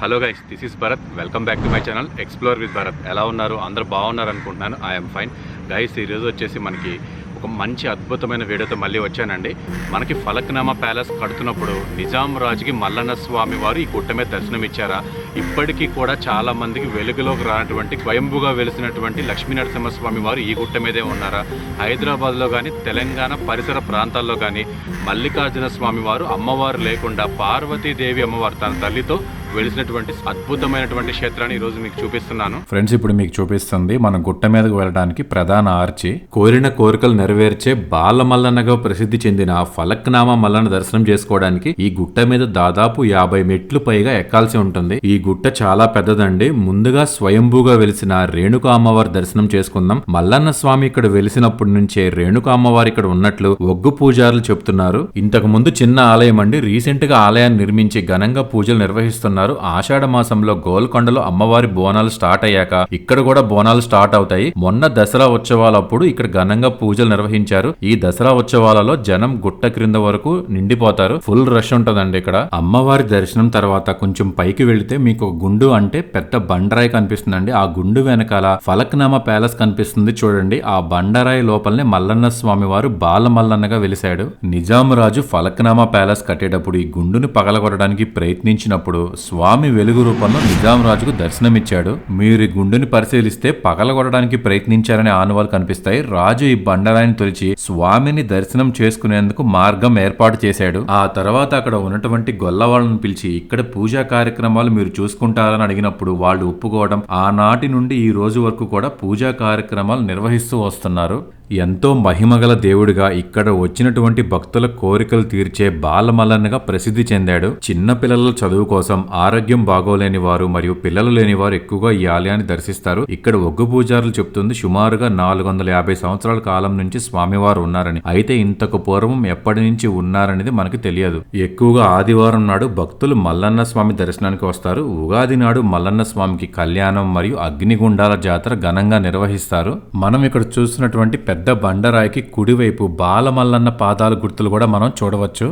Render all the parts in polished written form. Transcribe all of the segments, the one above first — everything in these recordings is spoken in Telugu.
Hello guys, this is Bharat. Welcome back to my channel explore with Bharat. ఎలా ఉన్నారు? అందరూ బాగున్నారు అనుకుంటున్నాను. I'm fine guys. ఈరోజు వచ్చేసి మనకి ఒక మంచి అద్భుతమైన వీడియోతో మళ్ళీ వచ్చానండి. మనకి ఫలక్నామా ప్యాలెస్ కడుతున్నప్పుడు నిజాం రాజుకి మల్లన్న స్వామి వారు ఈ గుట్ట మీద దర్శనం ఇచ్చారా? ఇప్పటికీ కూడా చాలా మందికి వెలుగులోకి రానటువంటి స్వయంభుగా వెలిసినటువంటి లక్ష్మీనరసింహస్వామి వారు ఈ గుట్ట మీదే ఉన్నారా? హైదరాబాద్లో కానీ తెలంగాణ పరిసర ప్రాంతాల్లో కానీ మల్లికార్జున స్వామి వారు అమ్మవారు లేకుండా పార్వతీదేవి అమ్మవారు తన తల్లితో వెలిసినటువంటి అద్భుతమైనటువంటి క్షేత్రాన్ని ఈ రోజు మీకు చూపిస్తున్నాను ఫ్రెండ్స్. ఇప్పుడు మీకు చూపిస్తుంది మనం గుట్ట మీదకు వెళ్ళడానికి ప్రధాన ఆర్చి. కోరిన కోరికలు నెరవేర్చే బాలమల్లన్నగా ప్రసిద్ధి చెందిన ఫలక్నామా మల్లన్న దర్శనం చేసుకోవడానికి ఈ గుట్ట మీద దాదాపు 50 మెట్లు పైగా ఎక్కాల్సి ఉంటుంది. ఈ గుట్ట చాలా పెద్దదండి. ముందుగా స్వయంభూగా వెలిసిన రేణుకా అమ్మవారి దర్శనం చేసుకుందాం. మల్లన్న స్వామి ఇక్కడ వెలిసినప్పటి నుంచే రేణుకా అమ్మవారి ఇక్కడ ఉన్నట్లు ఒగ్గు పూజారులు చెప్తున్నారు. ఇంతకు ముందు చిన్న ఆలయం అండి. రీసెంట్ గా ఆలయాన్ని నిర్మించి ఘనంగా పూజలు నిర్వహిస్తున్నారు. ఆషాఢ మాసంలో గోల్కొండలో అమ్మవారి బోనాలు స్టార్ట్ అయ్యాక ఇక్కడ కూడా బోనాలు స్టార్ట్ అవుతాయి. మొన్న దసరా ఉత్సవాలప్పుడు ఇక్కడ ఘనంగా పూజలు నిర్వహించారు. ఈ దసరా ఉత్సవాలలో జనం గుట్ట క్రింద వరకు నిండిపోతారు. ఫుల్ రష్ ఉంటదండి ఇక్కడ. అమ్మవారి దర్శనం తర్వాత కొంచెం పైకి వెళితే మీకు ఒక గుండు అంటే పెద్ద బండరాయి కనిపిస్తుందండి. ఆ గుండు వెనకాల ఫలక్నామా ప్యాలెస్ కనిపిస్తుంది చూడండి. ఆ బండరాయి లోపలనే మల్లన్న స్వామి వారు బాలమల్లన్నగా వెలిశాడు. నిజాం రాజు ఫలక్నామా ప్యాలెస్ కట్టేటప్పుడు ఈ గుండుని పగలగొట్టడానికి ప్రయత్నించినప్పుడు స్వామి వెలుగు రూపంలో నిజాం రాజుకు దర్శనమిచ్చాడు. మీరు ఈ గుండుని పరిశీలిస్తే పగలగొట్టడానికి ప్రయత్నించారనే ఆనవాలు కనిపిస్తాయి. రాజు ఈ బండరాయిని తొలిచి స్వామిని దర్శనం చేసుకునేందుకు మార్గం ఏర్పాటు చేశాడు. ఆ తర్వాత అక్కడ ఉన్నటువంటి గొల్లవాళ్ళను పిలిచి ఇక్కడ పూజా కార్యక్రమాలు మీరు చూసుకుంటారని అడిగినప్పుడు వాళ్ళు ఒప్పుకోవడం, ఆనాటి నుండి ఈ రోజు వరకు కూడా పూజా కార్యక్రమాలు నిర్వహిస్తూ వస్తున్నారు. ఎంతో మహిమగల దేవుడిగా ఇక్కడ వచ్చినటువంటి భక్తుల కోరికలు తీర్చే బాలమల్లన్నగా ప్రసిద్ధి చెందాడు. చిన్న పిల్లల చదువు కోసం, ఆరోగ్యం బాగోలేని వారు మరియు పిల్లలు లేని వారు ఎక్కువగా ఈ ఆలయాన్ని దర్శిస్తారు. ఇక్కడ ఒగ్గు పూజారులు చెప్తుంది సుమారుగా 450 సంవత్సరాల కాలం నుంచి స్వామివారు ఉన్నారని. అయితే ఇంతకు పూర్వం ఎప్పటి నుంచి ఉన్నారనేది మనకు తెలియదు. ఎక్కువగా ఆదివారం నాడు భక్తులు మల్లన్న స్వామి దర్శనానికి వస్తారు. ఉగాది నాడు మల్లన్న స్వామికి కళ్యాణం మరియు అగ్నిగుండాల జాతర ఘనంగా నిర్వహిస్తారు. మనం ఇక్కడ చూస్తున్నటువంటి పెద్ద బండరాయికి కుడివైపు బాలమల్లన్న పాదాల గుర్తులు కూడా మనం చూడవచ్చు.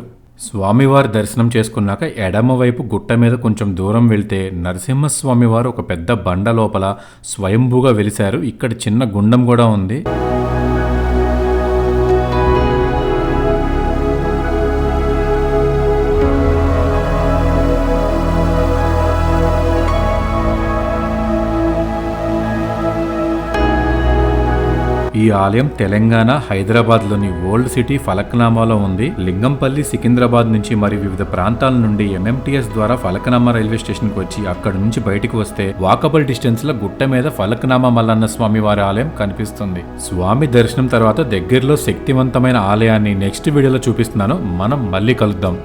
స్వామివారి దర్శనం చేసుకున్నాక ఎడమవైపు గుట్ట మీద కొంచెం దూరం వెళ్తే నరసింహస్వామివారు ఒక పెద్ద బండ లోపల స్వయంభూగా వెలిశారు. ఇక్కడ చిన్న గుండం కూడా ఉంది. ఈ ఆలయం తెలంగాణ హైదరాబాద్లోని ఓల్డ్ సిటీ ఫలక్నామాలో ఉంది. లింగంపల్లి, సికింద్రాబాద్ నుంచి మరియు వివిధ ప్రాంతాల నుండి MMTS ద్వారా ఫలక్నామా రైల్వే స్టేషన్ కు వచ్చి అక్కడ నుంచి బయటకు వస్తే వాకబుల్ డిస్టెన్స్ లో గుట్ట మీద ఫలక్నామా మల్లన్న స్వామి వారి ఆలయం కనిపిస్తుంది. స్వామి దర్శనం తర్వాత దగ్గరలో శక్తివంతమైన ఆలయాన్ని నెక్స్ట్ వీడియోలో చూపిస్తున్నాను. మనం మళ్ళీ కలుద్దాం.